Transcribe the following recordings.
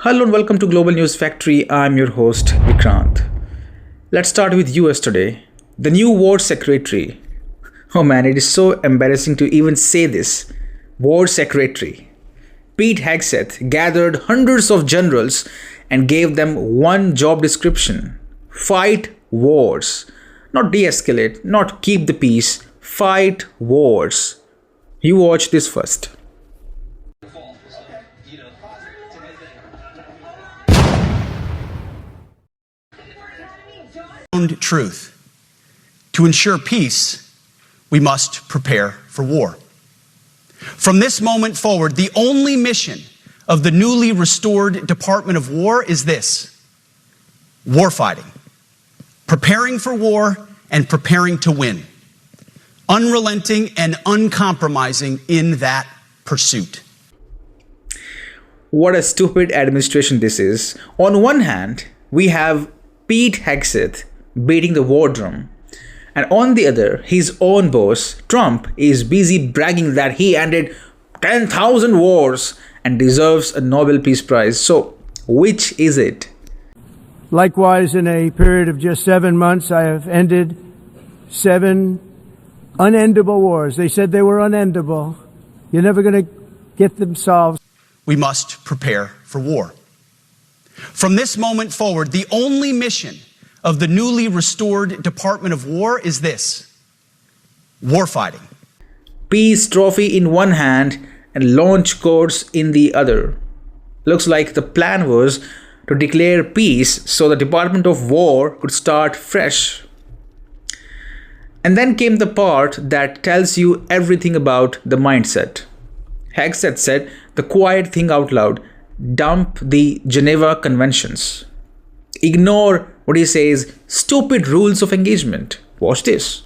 Hello and welcome to Global News Factory. I'm your host Vikrant. Let's start with US today. The new war secretary. Oh man, it is so embarrassing to even say this. War secretary. Pete Hegseth gathered hundreds of generals and gave them one job description. Fight wars. Not de-escalate, not keep the peace. Fight wars. You watch this first. Truth. To ensure peace, we must prepare for war. From this moment forward, the only mission of the newly restored Department of War is this: warfighting. Preparing for war and preparing to win. Unrelenting and uncompromising in that pursuit. What a stupid administration this is. On one hand, we have Pete Hegseth beating the wardrum, and on the other, his own boss, Trump, is busy bragging that he ended 10,000 wars and deserves a Nobel Peace Prize. So, which is it? Likewise, in a period of just 7 months, I have ended 7 unendable wars. They said they were unendable. You're never going to get them solved. We must prepare for war. From this moment forward, the only mission of the newly restored Department of War is this: warfighting. Peace trophy in one hand and launch codes in the other. Looks like the plan was to declare peace so the Department of War could start fresh. And then came the part that tells you everything about the mindset. Hegseth said the quiet thing out loud: dump the Geneva Conventions. Ignore what he says, stupid rules of engagement. Watch this.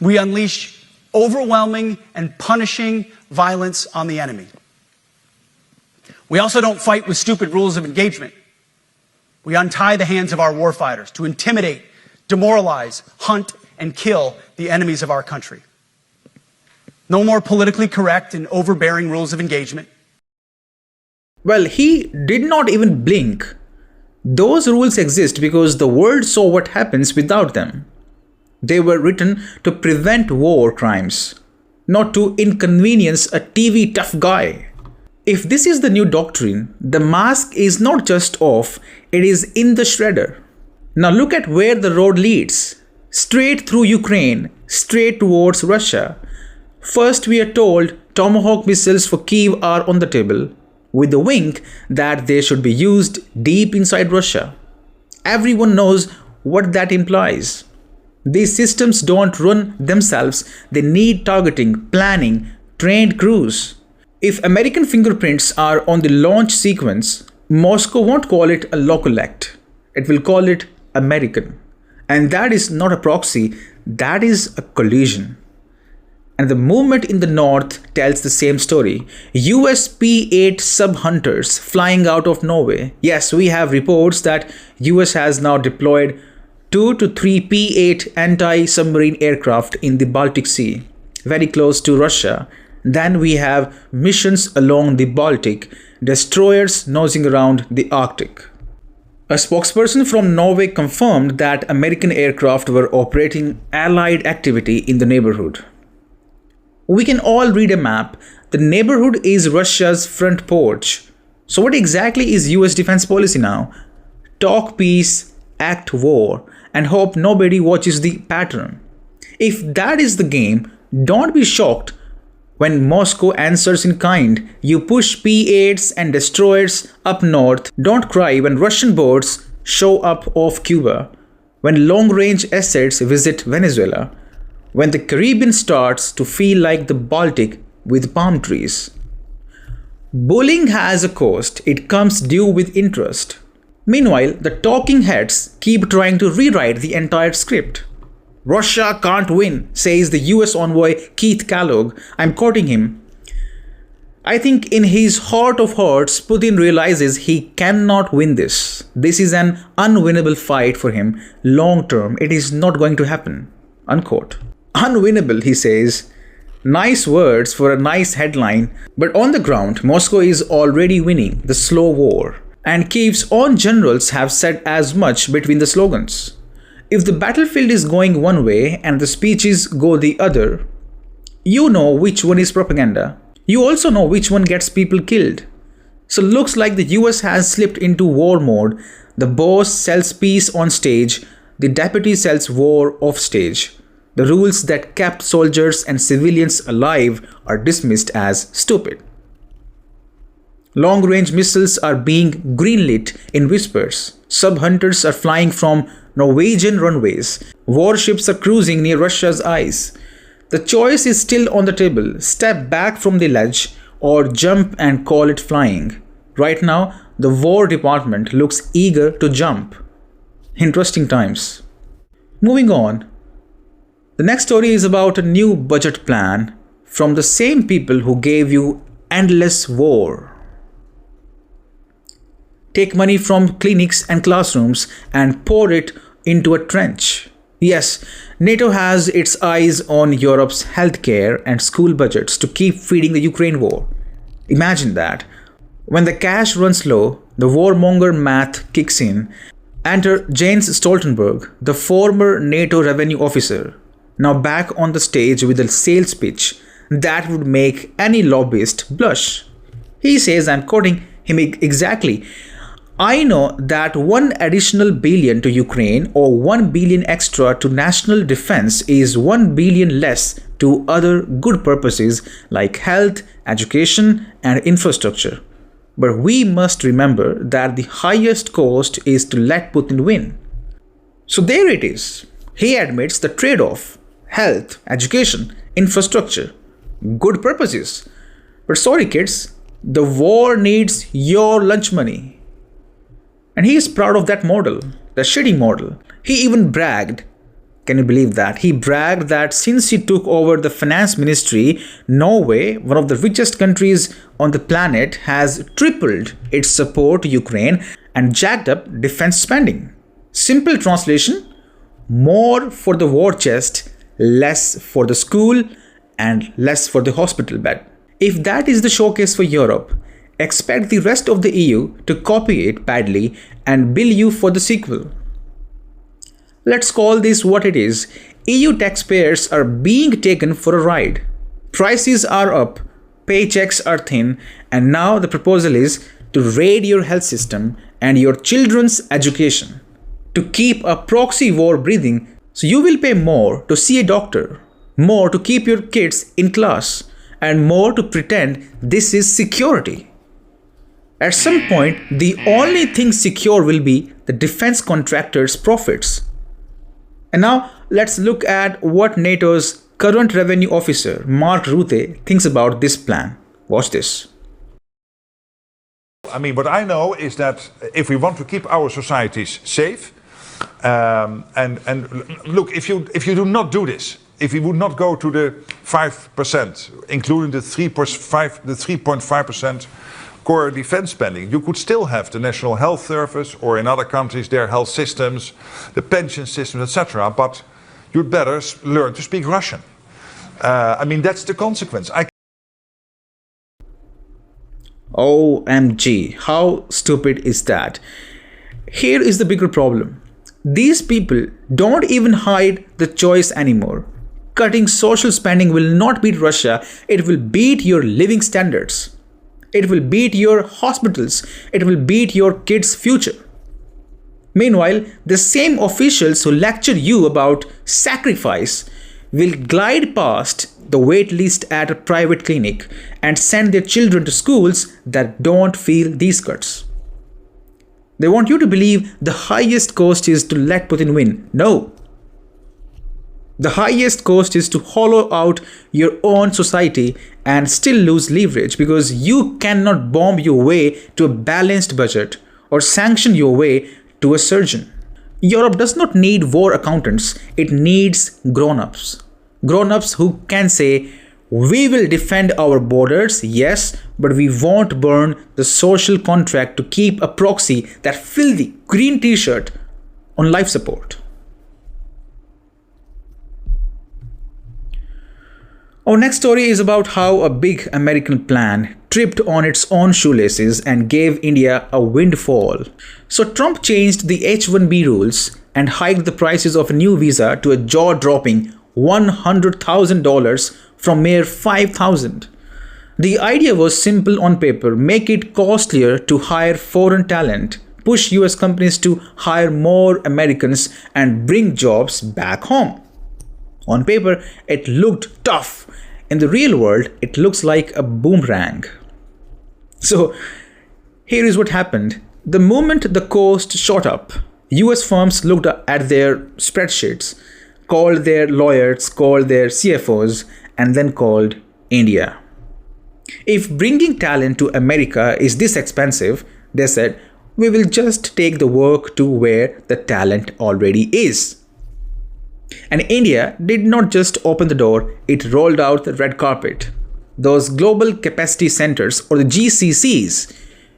We unleash overwhelming and punishing violence on the enemy. We also don't fight with stupid rules of engagement. We untie the hands of our warfighters to intimidate, demoralize, hunt, and kill the enemies of our country. No more politically correct and overbearing rules of engagement. Well, he did not even blink. Those rules exist because the world saw what happens without them. They were written to prevent war crimes, not to inconvenience a TV tough guy. If this is the new doctrine, the mask is not just off, it is in the shredder. Now look at where the road leads. Straight through Ukraine, straight towards Russia. First we are told Tomahawk missiles for Kyiv are on the table, with the wink that they should be used deep inside Russia. Everyone knows what that implies. These systems don't run themselves, they need targeting, planning, trained crews. If American fingerprints are on the launch sequence, Moscow won't call it a local act. It will call it American. And that is not a proxy, that is a collision. And the movement in the north tells the same story. US P-8 sub-hunters flying out of Norway. Yes, we have reports that US has now deployed 2 to 3 P-8 anti-submarine aircraft in the Baltic Sea, very close to Russia. Then we have missions along the Baltic, destroyers nosing around the Arctic. A spokesperson from Norway confirmed that American aircraft were operating Allied activity in the neighborhood. We can all read a map. The neighborhood is Russia's front porch. So what exactly is US defense policy now? Talk peace, act war, and hope nobody watches the pattern. If that is the game, don't be shocked when Moscow answers in kind. You push P-8s and destroyers up north. Don't cry when Russian boats show up off Cuba, when long-range assets visit Venezuela, when the Caribbean starts to feel like the Baltic with palm trees. Bullying has a cost, it comes due with interest. Meanwhile, the talking heads keep trying to rewrite the entire script. Russia can't win, says the US envoy Keith Kellogg. I'm quoting him. I think in his heart of hearts, Putin realizes he cannot win this. This is an unwinnable fight for him. Long term, it is not going to happen. Unquote. Unwinnable, he says. Nice words for a nice headline, but on the ground, Moscow is already winning the slow war, and Kyiv's own generals have said as much between the slogans. If the battlefield is going one way and the speeches go the other, you know which one is propaganda. You also know which one gets people killed. So looks like the US has slipped into war mode. The boss sells peace on stage, the deputy sells war off stage. The rules that kept soldiers and civilians alive are dismissed as stupid. Long-range missiles are being greenlit in whispers. Sub-hunters are flying from Norwegian runways. Warships are cruising near Russia's eyes. The choice is still on the table. Step back from the ledge or jump and call it flying. Right now, the War Department looks eager to jump. Interesting times. Moving on. The next story is about a new budget plan from the same people who gave you endless war. Take money from clinics and classrooms and pour it into a trench. Yes, NATO has its eyes on Europe's healthcare and school budgets to keep feeding the Ukraine war. Imagine that. When the cash runs low, the warmonger math kicks in. Enter Jens Stoltenberg, the former NATO revenue officer, now back on the stage with a sales pitch that would make any lobbyist blush. He says, I'm quoting him exactly, I know that 1 additional billion to Ukraine or 1 billion extra to national defense is 1 billion less to other good purposes like health, education, and infrastructure. But we must remember that the highest cost is to let Putin win. So there it is. He admits the trade-off: health, education, infrastructure, good purposes. But sorry kids, the war needs your lunch money. And he is proud of that model, the shitty model. He even bragged. Can you believe that? He bragged that since he took over the finance ministry, Norway, one of the richest countries on the planet, has tripled its support to Ukraine and jacked up defense spending. Simple translation: more for the war chest, less for the school, and less for the hospital bed. If that is the showcase for Europe, expect the rest of the EU to copy it badly and bill you for the sequel. Let's call this what it is. EU taxpayers are being taken for a ride. Prices are up, paychecks are thin, and now the proposal is to raid your health system and your children's education to keep a proxy war breathing. So you will pay more to see a doctor, more to keep your kids in class, and more to pretend this is security. At some point, the only thing secure will be the defense contractors' profits. And now let's look at what NATO's current revenue officer, Mark Rutte, thinks about this plan. Watch this. I mean, what I know is that if we want to keep our societies safe, and look, if you do not do this, if we would not go to the 5%, including the 3.5% core defense spending, you could still have the National Health Service, or in other countries their health systems, the pension systems, etc. But you'd better learn to speak Russian. I mean, that's the consequence. OMG, how stupid is that? Here is the bigger problem. These people don't even hide the choice anymore. Cutting social spending will not beat Russia, it will beat your living standards. It will beat your hospitals. It will beat your kids' future. Meanwhile, the same officials who lecture you about sacrifice will glide past the wait list at a private clinic and send their children to schools that don't feel these cuts. They want you to believe the highest cost is to let Putin win. No. The highest cost is to hollow out your own society and still lose leverage, because you cannot bomb your way to a balanced budget or sanction your way to a surgeon. Europe does not need war accountants, it needs grown-ups. Grown-ups who can say, we will defend our borders, yes, but we won't burn the social contract to keep a proxy, that filthy green t-shirt, on life support. Our next story is about how a big American plan tripped on its own shoelaces and gave India a windfall. So Trump changed the H-1B rules and hiked the prices of a new visa to a jaw-dropping $100,000 from mere $5,000. The idea was simple on paper: make it costlier to hire foreign talent, push US companies to hire more Americans, and bring jobs back home. On paper, it looked tough. In the real world, it looks like a boomerang. So, here is what happened. The moment the cost shot up, US firms looked at their spreadsheets, called their lawyers, called their CFOs, and then called India. If bringing talent to America is this expensive, they said, we will just take the work to where the talent already is. And India did not just open the door, it rolled out the red carpet. Those global capacity centers, or the GCCs,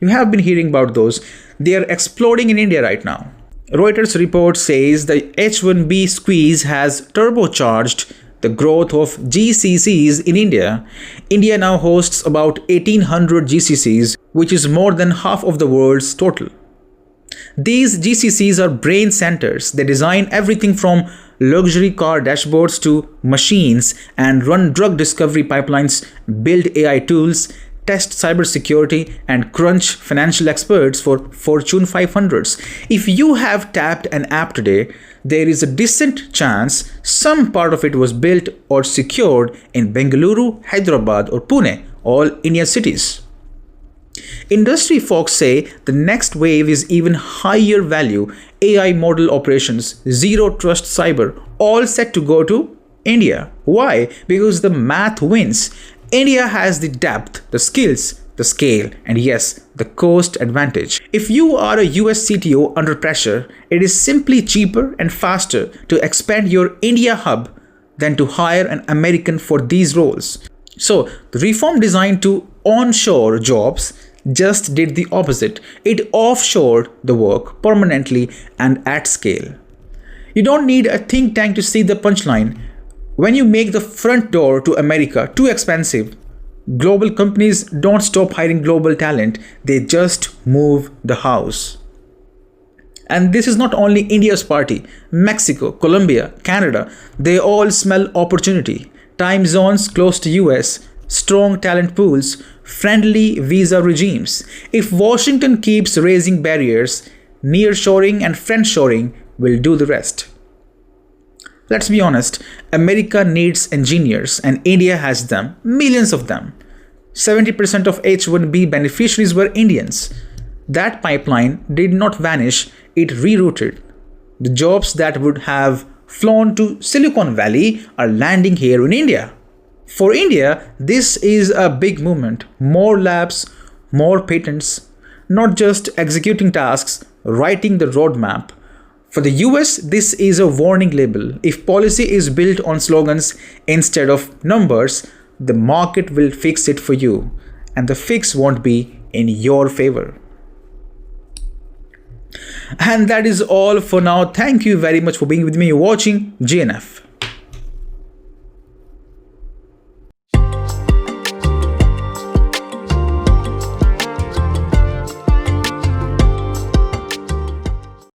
you have been hearing about those, they are exploding in India right now. Reuters report says the H-1B squeeze has turbocharged the growth of GCCs in India. India now hosts about 1,800 GCCs, which is more than half of the world's total. These GCCs are brain centers. They design everything from luxury car dashboards to machines and run drug discovery pipelines, build AI tools, test cybersecurity, and crunch financial experts for Fortune 500s. If you have tapped an app today, there is a decent chance some part of it was built or secured in Bengaluru, Hyderabad, or Pune, all Indian cities. Industry folks say the next wave is even higher value AI model operations, zero trust cyber, all set to go to India. Why? Because the math wins. India has the depth, the skills, the scale, and yes, the cost advantage. If you are a US CTO under pressure, it is simply cheaper and faster to expand your India hub than to hire an American for these roles. So, the reform designed to onshore jobs just did the opposite. It offshored the work permanently and at scale. You don't need a think tank to see the punchline. When you make the front door to America too expensive, global companies don't stop hiring global talent, they just move the house. And this is not only India's party. Mexico, Colombia, Canada, they all smell opportunity. Time zones close to US, strong talent pools, friendly visa regimes. If Washington keeps raising barriers, nearshoring and friendshoring will do the rest. Let's be honest, America needs engineers and India has them, millions of them. 70% of H-1B beneficiaries were Indians. That pipeline did not vanish, it rerouted. The jobs that would have flown to Silicon Valley are landing here in India. For India, this is a big movement. More labs, more patents, not just executing tasks, writing the roadmap. For the US, this is a warning label. If policy is built on slogans instead of numbers, the market will fix it for you, and the fix won't be in your favor. And that is all for now. Thank you very much for being with me watching GNF.